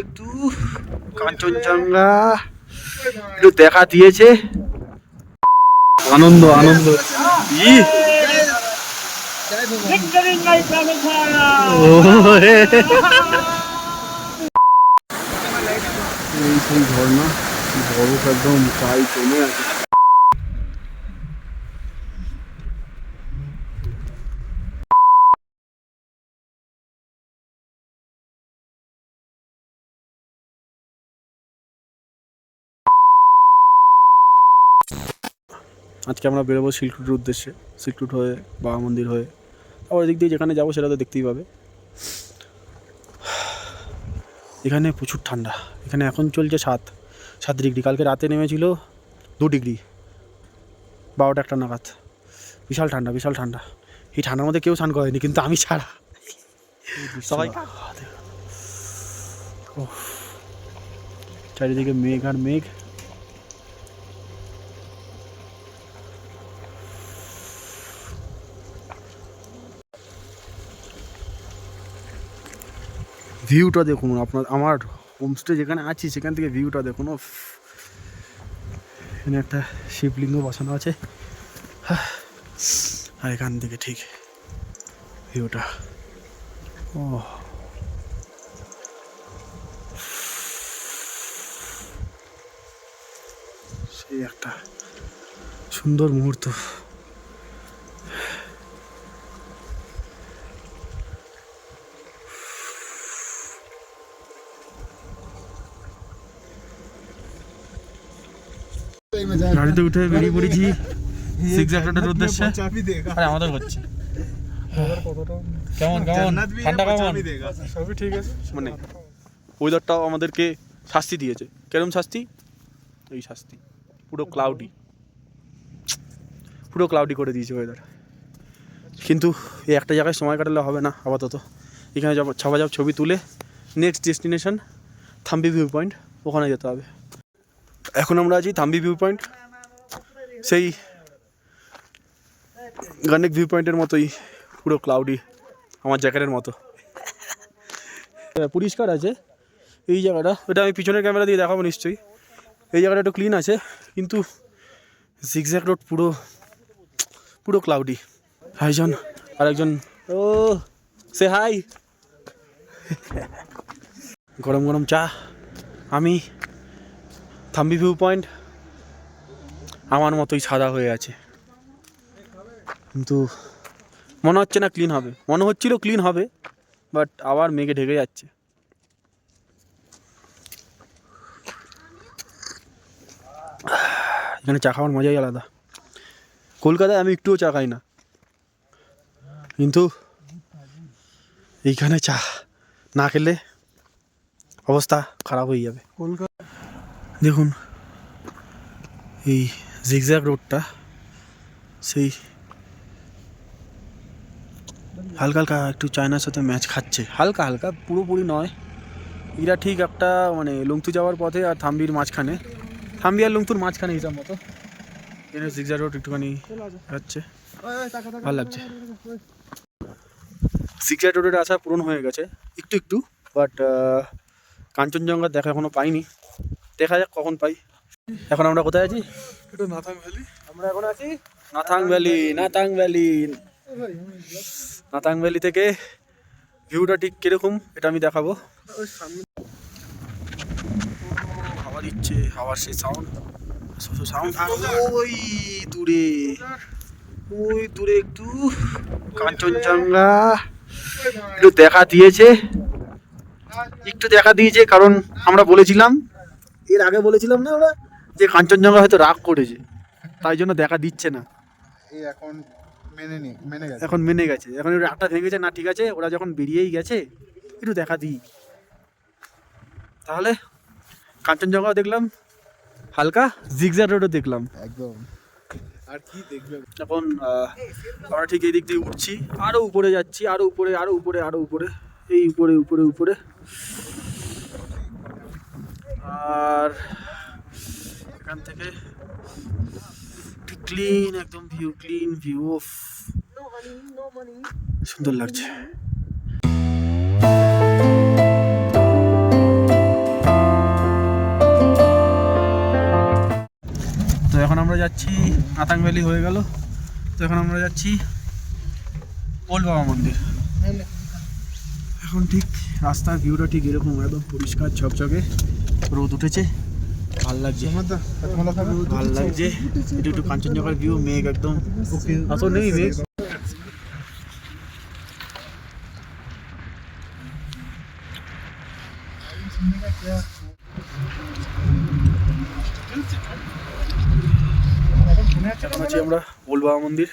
একটু কাঞ্চনজঙ্ঘা একটু দেখা দিয়েছে। আনন্দ আনন্দ এই সেই ঝর্ণা, বরফ একদম গায়ে জমে আছে। আজকে আমরা বেরোবো সিল্ক রুটের উদ্দেশ্যে, সিল্ক রুট হয়ে বাবা মন্দির হয়ে, আবার এদিক দিয়ে যেখানে যাবো সেটা তো দেখতেই পাবে। এখানে প্রচুর ঠান্ডা, এখানে এখন চলছে 7 ডিগ্রি, কালকে রাতে নেমেছিল 2 ডিগ্রি 12টা নাগাদ। বিশাল ঠান্ডা, বিশাল ঠান্ডা। এই ঠান্ডার মধ্যে কেউ স্নান করেনি, কিন্তু আমি ছাড়া সবাই। চারিদিকে মেঘ আর মেঘ। ভিউটা দেখুন আপনার, আমার হোমস্টে যেখানে আছি সেখান থেকে ভিউটা দেখুন। এখানে একটা শিবলিঙ্গ বসানো আছে, আর এখান থেকে ঠিক ভিউটা। ও সেই একটা সুন্দর মুহূর্ত। গাড়িতে উঠে বেরিয়ে পড়েছি সিক্স রোডের উদ্দেশ্যে। আরে আমাদের হচ্ছে কেমন কেমন ঠান্ডা, কেমন সবই ঠিক আছে। মানে ওয়েদারটাও আমাদেরকে শাস্তি দিয়েছে। কেরম শাস্তি? এই শাস্তি পুরো ক্লাউডি, পুরো ক্লাউডি করে দিয়েছে ওয়েদার। কিন্তু এই একটা জায়গায় সময় কাটালে হবে না আপাতত। এখানে যাব, ছবি তুলে next destination Thambi view point, ওখানে যেতে হবে। এখন আমরা আছি থাম্বি ভিউ পয়েন্ট, সেই গানেক ভিউ পয়েন্টের মতোই পুরো ক্লাউডি, আমার জ্যাকেটের মতো। পরিষ্কার আছে এই জায়গাটা, এটা আমি পিছনের ক্যামেরা দিয়ে দেখাবো নিশ্চয়ই। এই জায়গাটা একটু ক্লিন আছে, কিন্তু জিগজ্যাগ রোড পুরো পুরো ক্লাউডি। ভাইজন আরেকজন, ও সে হাই। গরম গরম চা। আমি থাম্বি ভিউ পয়েন্ট আমার মতোই সাদা হয়ে আছে, কিন্তু মনে হচ্ছে না ক্লিন হবে। মনে হচ্ছিল ক্লিন হবে, বাট আবার মেঘে ঢেকে যাচ্ছে। এখানে চা খাওয়ার মজাই আলাদা। কলকাতায় আমি একটুও চা খাই না, কিন্তু এইখানে চা না খেলে অবস্থা খারাপ হয়ে যাবে। দেখুন এই জিগজ্যাগ রোডটা, সেই হালকা হালকা একটু চায়নার সাথে ম্যাচ খাচ্ছে, হালকা হালকা, পুরোপুরি নয়। এরা ঠিক একটা মানে লুংতু যাওয়ার পথে আর থাম্বির মাঝখানে, থাম্বি আর লুংতুর মাঝখানে হিসাব মতো। এখানে জিগজ্যাগ রোড একটুখানি যাচ্ছে, ভালো লাগছে। জিগজ্যাগ রোডের আশা পূরণ হয়ে গেছে একটু একটু, বাট কাঞ্চনজঙ্ঘার দেখা এখনো পাইনি। দেখা যাক কখন পাই। এখন আমরা কোথায় আছি? এটা নাথাং ভ্যালি। আমরা এখন আছি নাথাং ভ্যালি। নাথাং ভ্যালি থেকে ভিউটা ঠিক কিরকম এটা আমি দেখাবো। হাওয়া দিচ্ছে, হাওয়ার সেই সাউন্ড, ওই দূরে, ওই দূরে একটু কাঞ্চনজঙ্ঘা একটু দেখা দিয়েছে, একটু দেখা দিয়েছে। কারণ আমরা বলেছিলাম, এর আগে বলেছিলাম না ওরা, যে কাঞ্চনজঙ্ঘা হয়তো রাগ করেছে, তাই জন্য দেখা দিচ্ছে না। এখন মেনে গেছে, এখন রাগটা ভেঙেছে না। ঠিক আছে, ওরা যখন বেরিয়েই গেছে একটু দেখা দিই। তাহলে কাঞ্চনজঙ্ঘাও দেখলাম, হালকা জিগজ্যাগ রোডও দেখলাম, একদম। আর কি দেখবে? এখন আমরা ঠিক এই দিক দিয়ে উঠছি, আরো উপরে যাচ্ছি, আরো উপরে, আরো উপরে, আরো উপরে, এই উপরে উপরে উপরে। আর এখান থেকে ক্লিন একদম ভিউ, ক্লিন ভিউ, সুন্দর লাগছে। যাচ্ছি আতাং ভ্যালি হয়ে গেল। তো এখন আমরা যাচ্ছি ওল্ড বাবা মন্দির। এখন ঠিক রাস্তার ভিউটা ঠিক এরকম একদম পরিষ্কার ঝকঝকে, রোদ উঠেছে, ভাল লাগছে, ভাল লাগছে। একটু একটু কাঞ্চনজঙ্ঘার ভিউ, মেঘ একদম অত নেই মেঘ। এখন আছি আমরা ওল্ড বাবা মন্দির।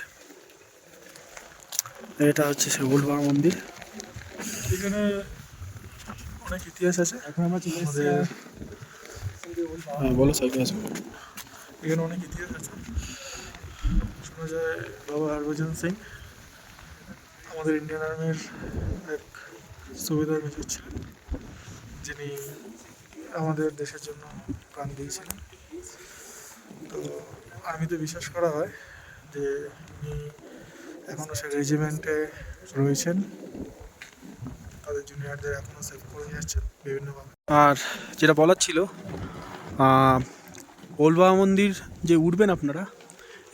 এটা হচ্ছে সে ওল্ড বাবা মন্দির। এখানে অনেক ইতিহাস আছে। এখন আমরা চলে এসেছি। হ্যাঁ বলো, সাইকেল আছে। এখানে অনেক ইতিহাস আছে। শোনা যায় বাবা হরভজন সিং আমাদের ইন্ডিয়ান আর্মির এক সুবেদার মেজর ছিলেন, যিনি আমাদের দেশের জন্য প্রাণ দিয়েছিলেন। তো আর্মিতে বিশ্বাস করা হয় যে উনি এখনও সে রেজিমেন্টে রয়েছেন, তাদের জুনিয়রদের এখনও সেভ করে যাচ্ছেন বিভিন্নভাবে। আর যেটা বলার ছিল, ওল্ড বাবা মন্দির যে উঠবেন আপনারা,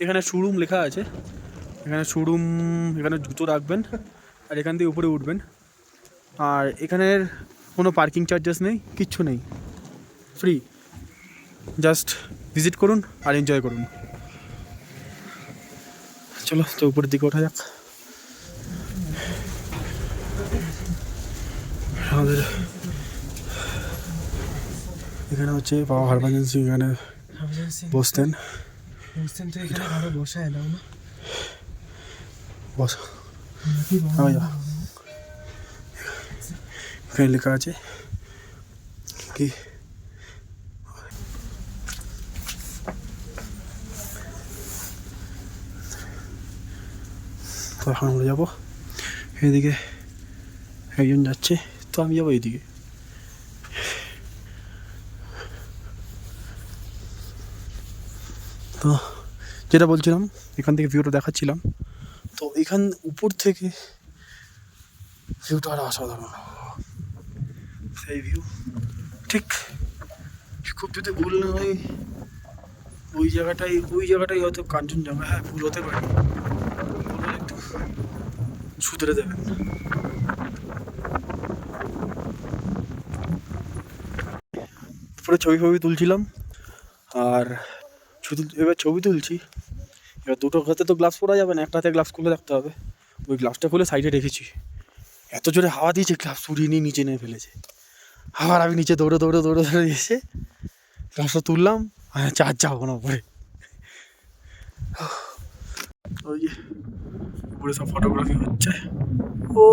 এখানে শোরুম লেখা আছে, এখানে শোরুম, এখানে জুতো রাখবেন আর এখান থেকে উপরে উঠবেন। আর এখানের কোনো পার্কিং চার্জেস নেই, কিচ্ছু নেই, ফ্রি। জাস্ট ভিজিট করুন আর এনজয় করুন। চলো তো উপরের দিকে ওঠা যাক। আমাদের এখানে হচ্ছে বাবা হরভজন সিং এখানে বসতেন। তো এখানে ভাবে বসায় দাও না, বস, এখানে লেখা আছে কি, তো এখন আমরা যাবো এইদিকে, একজন যাচ্ছে, তো আমি যাবো এইদিকে। তো যেটা বলছিলাম, এখান থেকে ভিউটা দেখাচ্ছিলাম, তো এখান উপর থেকে ভিউটা আরো অসাধারণ। সেই ভিউ ঠিক খুব যদি ভুল না হয় ওই জায়গাটাই হয়তো কাঞ্চনজঙ্ঘা। হ্যাঁ, ভুল হতে পারে, ভুল হলে একটু শুধরে দেবেন। পুরো ছবি তুলছিলাম, আর শুধু এবার ছবি তুলছি। এবার দুটো হাতে তো গ্লাভস পরা যাবে না, একটা হাতে গ্লাভস খুলে রাখতে হবে। ওই গ্লাভসটা খুলে সাইডে রেখেছি, এত জোরে হাওয়া দিয়েছে গ্লাভস উড়িয়ে নিয়ে নিচে নিয়ে ফেলেছে। আবার আমি নিচে দৌড়ে এসে গ্লাভসটা তুললাম, চার্জ যাবো না পরে। ওই যে উপরে সব ফটোগ্রাফি হচ্ছে, ও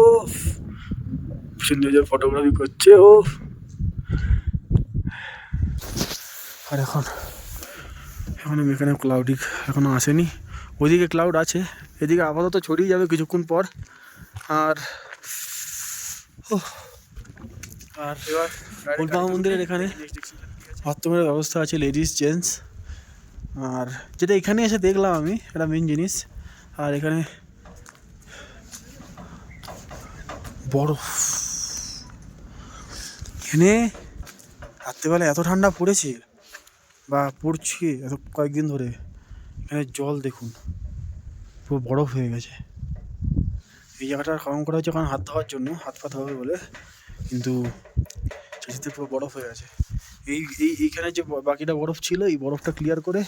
সুন্দর ফটোগ্রাফি করছে ও। আর এখন এখানে ক্লাউডই এখনো আসেনি, ওইদিকে ক্লাউড আছে, এদিকে আপাতত ছড়িয়ে যাবে কিছুক্ষণ পর। আর এবার ওল্ড বাবা মন্দিরের এখানে বাথরুমের ব্যবস্থা আছে, লেডিস জেন্টস। আর যেটা এখানে এসে দেখলাম আমি, এটা মেন জিনিস। আর এখানে বরফ, এখানে রাত্রেবেলা এত ঠান্ডা পড়েছে বা পড়ছে এত কয়েকদিন ধরে, এখানে জল দেখুন পুরো বরফ হয়ে গেছে। এই জায়গাটার কারণ করা হচ্ছে কারণ হাত ধোয়ার জন্য, হাত পা ধোয়াবে বলে, কিন্তু চাষিতে পুরো বরফ হয়ে গেছে। এইখানে যে বাকিটা বরফ ছিল, এই বরফটা ক্লিয়ার করে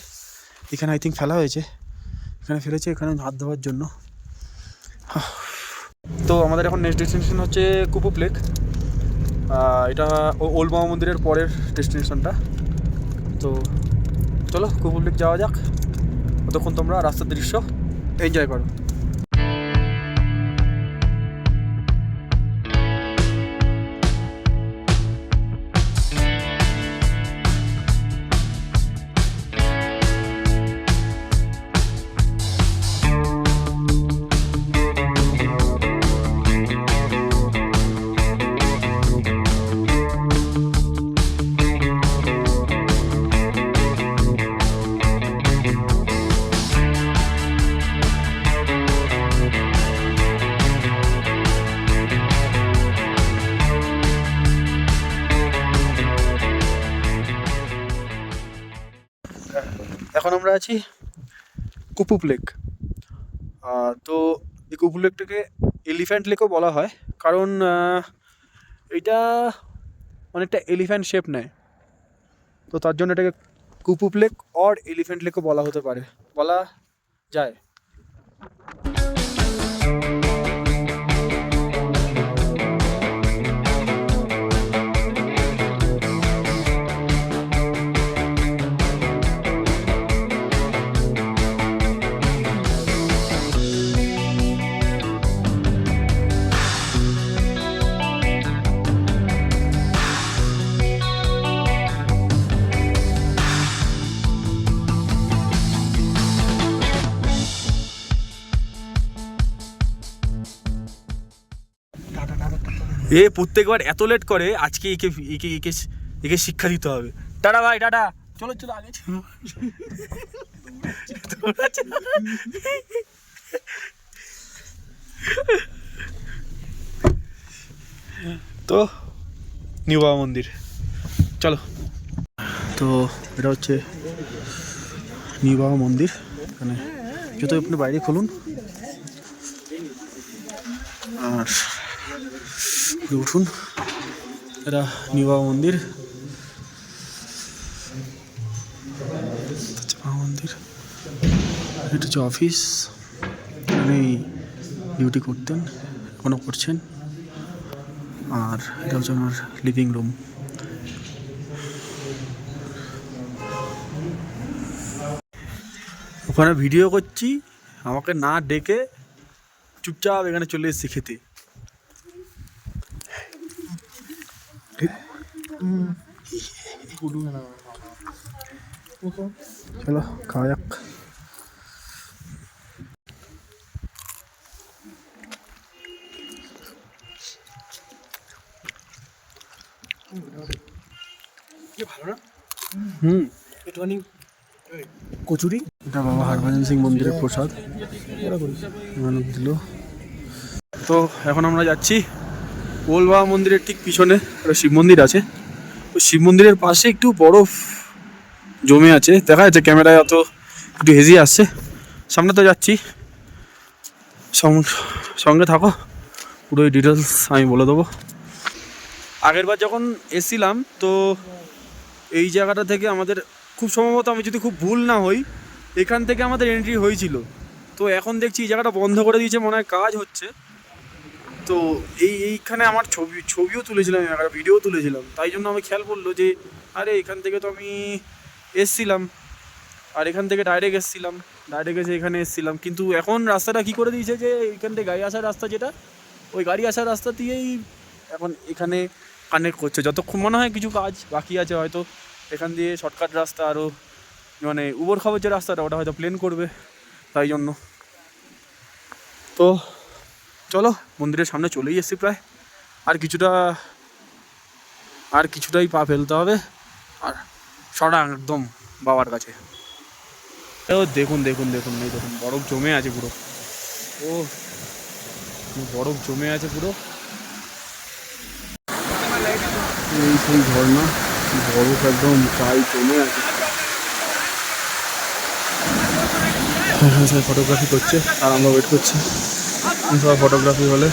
এখানে আই থিঙ্ক ফেলা হয়েছে, এখানে ফেলেছে এখানে হাত ধোয়ার জন্য। তো আমাদের এখন নেক্সট ডেস্টিনেশন হচ্ছে কুপুপ লেক। এটা ওল্ড বাবা মন্দিরের পরের ডেস্টিনেশনটা। তো চলো কুপুপ লেক যাওয়া যাক, ততক্ষণ তোমরা রাস্তার দৃশ্য এনজয় করো। এখন আমরা আছি কুপুপ লেক। তো এই কুপুপ লেকটাকে এলিফ্যান্ট লেকও বলা হয়, কারণ এটা অনেকটা এলিফ্যান্ট শেপ নেয়, তো তার জন্য এটাকে কুপুপ লেক অর এলিফ্যান্ট লেকও বলা যায়। এ প্রত্যেকবার এত লেট করে, আজকে একে একে একে একে শিক্ষা দিতে হবে। টাটা ভাই, টাটা। চলো চলো আগে চলো। তো নিউ বাবা মন্দির, চলো। তো এটা হচ্ছে নিউ বাবা মন্দির। এখানে যত আপনি বাইরে খুলুন আর উঠুন। এটা নিউ বাবা মন্দির, মন্দির। এটা হচ্ছে অফিস, এখানে ডিউটি করতেন, এখনও করছেন। আর এটা হচ্ছে আমার লিভিং রুম। ওখানে ভিডিও করছি, আমাকে না ডেকে চুপচাপ এখানে চলে এসেছি খেতে। চলো খাওয়া যাক। একটুখানি কচুরি। এটা বাবা হরভজন সিং মন্দিরের প্রসাদ দিল। তো এখন আমরা যাচ্ছি ওল বাবা মন্দিরের ঠিক পিছনে একটা শিব মন্দির আছে। তো শিব মন্দিরের পাশে একটু বরফ জমে আছে, দেখা যাচ্ছে ক্যামেরায় অত একটু হেজি আসছে। সামনে তো যাচ্ছি, সঙ্গে থাকো, পুরো ডিটেলস আমি বলে দেবো। আগেরবার যখন এসেছিলাম তো এই জায়গাটা থেকে আমাদের খুব সম্ভবত, আমি যদি খুব ভুল না হই, এখান থেকে আমাদের এন্ট্রি হয়েছিল। তো এখন দেখছি এই জায়গাটা বন্ধ করে দিয়েছে, মনে হয় কাজ হচ্ছে। তো এইখানে আমার ছবিও তুলেছিলাম, একটা ভিডিও তুলেছিলাম, তাই জন্য আমি খেয়াল করলো যে আরে এখান থেকে তো আমি এসছিলাম, আর এখান থেকে ডাইরেক্ট এসে এখানে এসছিলাম। কিন্তু এখন রাস্তাটা কী করে দিয়েছে যে এখান থেকে গাড়ি আসার রাস্তা, যেটা ওই গাড়ি আসার রাস্তা দিয়েই এখন এখানে কানেক্ট করছে। যতক্ষণ মনে হয় কিছু কাজ বাকি আছে, হয়তো এখান দিয়ে শর্টকাট রাস্তা আরও, মানে উবর খাবার যে রাস্তাটা ওটা হয়তো প্লেন করবে, তাই জন্য। তো চলো, মন্দিরের সামনে চলেই এসেছি প্রায়, আর কিছুটাই পা ফেলতে হবে, আর সরা একদম বাবার কাছে। ও দেখুন এই দেখুন বরফ জমে আছে পুরো, বরফ জমে আছে পুরো। এই সেই ঝর্ণা, বরফ একদম প্রায় জমে আছে। সবাই ফটোগ্রাফি করছে আর আমরা ওয়েট করছি সবাই ফটোগ্রাফি হলে।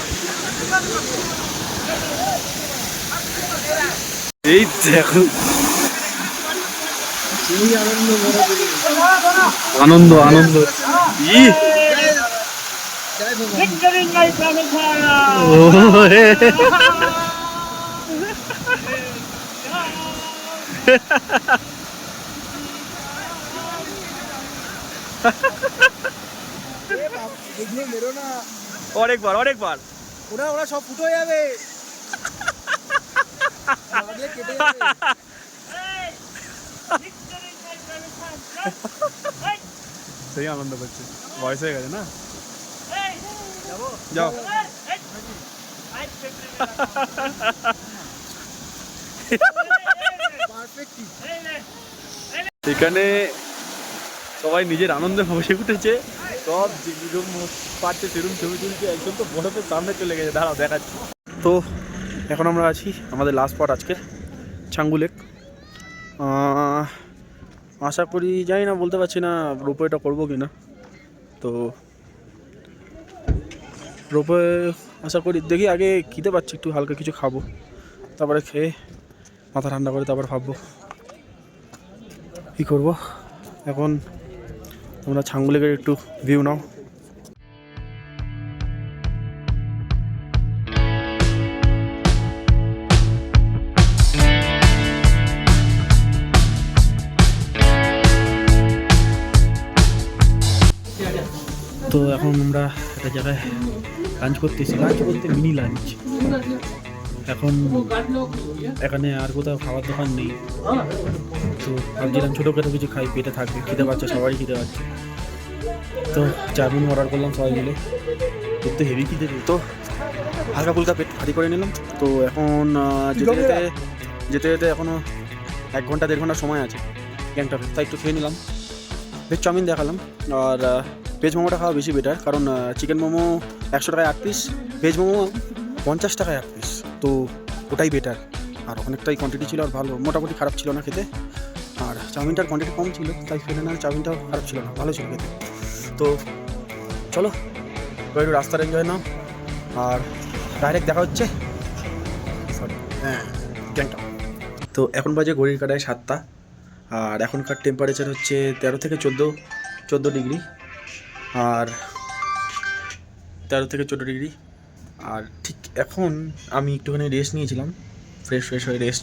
এই দেখো আনন্দ অনেকবার ওরা সব ফুটো হয়ে যাবে। সেই আনন্দ করছে, বয়স হয়ে গেছে না। যাও এখানে সবাই নিজের আনন্দে বসে উঠেছে, সব যেরকম পারছে সেরকম ছবি তুলছে। একজন তো বরফের সামনে চলে গেছে, দাঁড়াও দেখাচ্ছি। তো এখন আমরা আছি আমাদের লাস্ট স্পট আজকে, ছাঙ্গু লেক। আশা করি, জানি না, বলতে পারছি না রোপওয়েটা করবো কি না, তো রোপওয়ে আশা করি, দেখি আগে খিদে পাচ্ছি, একটু হালকা কিছু খাবো, তারপরে খেয়ে মাথা ঠান্ডা করে তারপর ভাববো কী করবো। এখন তোমরা ছাঙ্গু লেকের একটু ভিউ নাও। তো এখন আমরা একটা জায়গায় লাঞ্চ করতেছি, লাঞ্চ করতে মিনি লাঞ্চ। এখন এখানে আর কোথাও খাবার দোকান নেই, তো ভাবছিলাম ছোটোখাটো কিছু খাই, পেটে থাকবে, খিদে পাচ্ছে, সবারই খিদে পাচ্ছে। তো চাউমিন অর্ডার করলাম সবাই মিলে, একটু হেভি খিদে, তো হালকা ফুলকা পেট ভারী করে নিলাম। তো এখন যেতে যেতে যেতে যেতে এখনও 1 ঘন্টা 1.5 ঘন্টা সময় আছে গ্যাংটকে, তাই একটু খেয়ে নিলাম। ভেজ চাউমিন দেখালাম, আর ভেজ মোমোটা খাওয়া বেশি বেটার, কারণ চিকেন মোমো 100 টাকায় 8 পিস, ভেজ মোমো 50 টাকায় 1 পিস, তো ওটাই বেটার। আর অনেকটাই কোয়ান্টিটি ছিল, আর ভালো, মোটামুটি খারাপ ছিল না খেতে। আর চাউমিনটার কোয়ান্টিটি কম ছিল, তাই ফেলে না, চাউমিনটাও খারাপ ছিল না, ভালো ছিল খেতে। তো চলো একটু রাস্তার এনজয় নাও, আর ডাইরেক্ট দেখা হচ্ছে গ্যাংটক। তো এখন বাজে ঘড়ির কাঁটায় 7টা, আর এখনকার টেম্পারেচার হচ্ছে 13 থেকে 14 ডিগ্রি, আর 13 থেকে 14 ডিগ্রি। আর ঠিক এখন আমি একটুখানি রেস্ট নিয়েছিলাম, ফ্রেশ হয়ে রেস্ট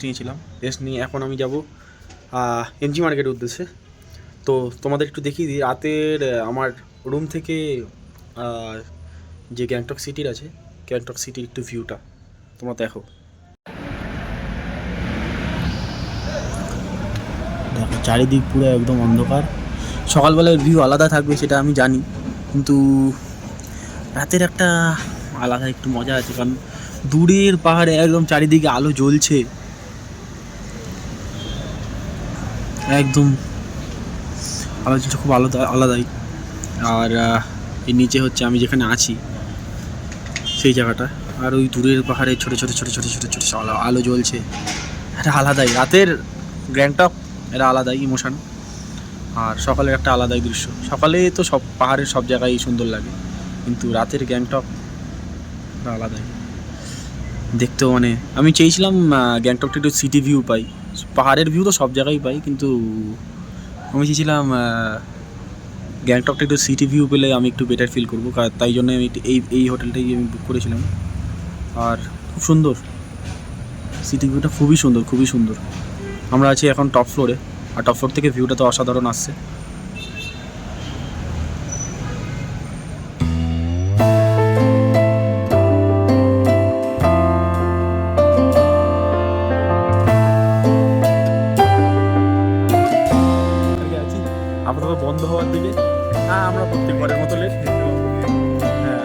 নিয়ে এখন আমি যাব এমজি মার্কেটের উদ্দেশ্যে। তো তোমাদের একটু দেখিয়ে দিই রাতের আমার রুম থেকে যে গ্যাংটক সিটির আছে, গ্যাংটক সিটির একটু ভিউটা তোমরা দেখো। দেখো চারিদিক পুরো একদম অন্ধকার। সকালবেলার ভিউ আলাদা থাকবে সেটা আমি জানি, কিন্তু রাতের একটা আলাদা একটু মজা আছে, কারণ দূরের পাহাড়ে একদম চারিদিকে আলো জ্বলছে, একদম আলো জ্বলছে, খুব আলাদাই। আর এর নিচে হচ্ছে আমি যেখানে আছি সেই জায়গাটা, আর ওই দূরের পাহাড়ে ছোটো ছোটো আলো জ্বলছে, এটা আলাদাই। রাতের গ্যাংটক এটা আলাদাই ইমোশন, আর সকালের একটা আলাদাই দৃশ্য। সকালে তো সব পাহাড়ের সব জায়গায় সুন্দর লাগে, কিন্তু রাতের গ্যাংটক আলাদাই দেখতেও। মানে আমি চেয়েছিলাম গ্যাংটকটা একটু সিটি ভিউ পাই, পাহাড়ের ভিউ তো সব জায়গায় পাই, কিন্তু আমি চেয়েছিলাম গ্যাংটকটা একটু সিটি ভিউ পেলে আমি একটু বেটার ফিল করবো, তাই জন্য আমি এই হোটেলটাই আমি বুক করেছিলাম। আর খুব সুন্দর, সিটি ভিউটা খুবই সুন্দর। আমরা আছি এখন টপ ফ্লোরে, আর টপ ফ্লোর থেকে ভিউটা তো অসাধারণ আসছে। আপাতত বন্ধ হওয়ার দিকে, আমরা প্রত্যেকবারের মতো লেট। হ্যাঁ,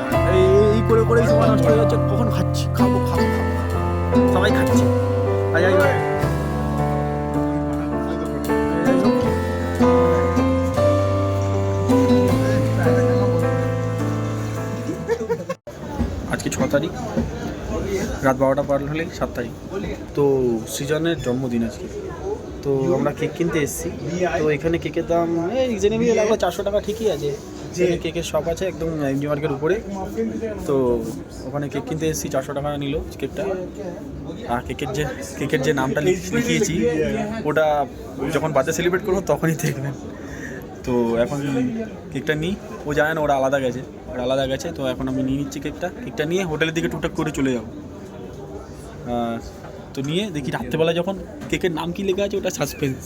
এই করেই সময় নষ্ট হয়ে যাচ্ছে, কখন খাবো সবাই খাচ্ছে। আজকে 6 তারিখ, রাত 12টা পার হলেই 7 তারিখ, তো সৃজনের জন্মদিন আজকে। তো আমরা কেক কিনতে এসেছি, তো এখানে কেকের দাম এই জেনে লাগলো 400 টাকা, ঠিকই আছে। যেখানে কেকের শপ আছে একদম এমজি মার্কেটের উপরে, তো ওখানে কেক কিনতে এসেছি, 400 টাকা নিল কেকটা। আর কেকের যে নামটা লিখিয়েছি ওটা যখন বার্থডে সেলিব্রেট করবো তখনই দেখবেন। তো এখন কেকটা নিই, ও জানে না ওরা আলাদা গেছে, তো এখন আমি নিয়ে নিচ্ছি কেকটা নিয়ে হোটেলের দিকে টুকটাক করে চলে যাবো। তো নিয়ে দেখি রাত্রেবেলা যখন কেকের নাম কি লেখা আছে ওটা সাসপেন্স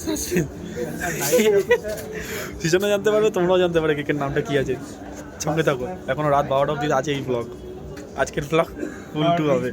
সেজন্য জানতে পারবে, তোমরাও জানতে পারবে কেকের নামটা কি আছে। সঙ্গে থাকো, এখনো রাত 12টা অবধি আছে এই ব্লগ, আজকের ব্লগ উল্টু হবে।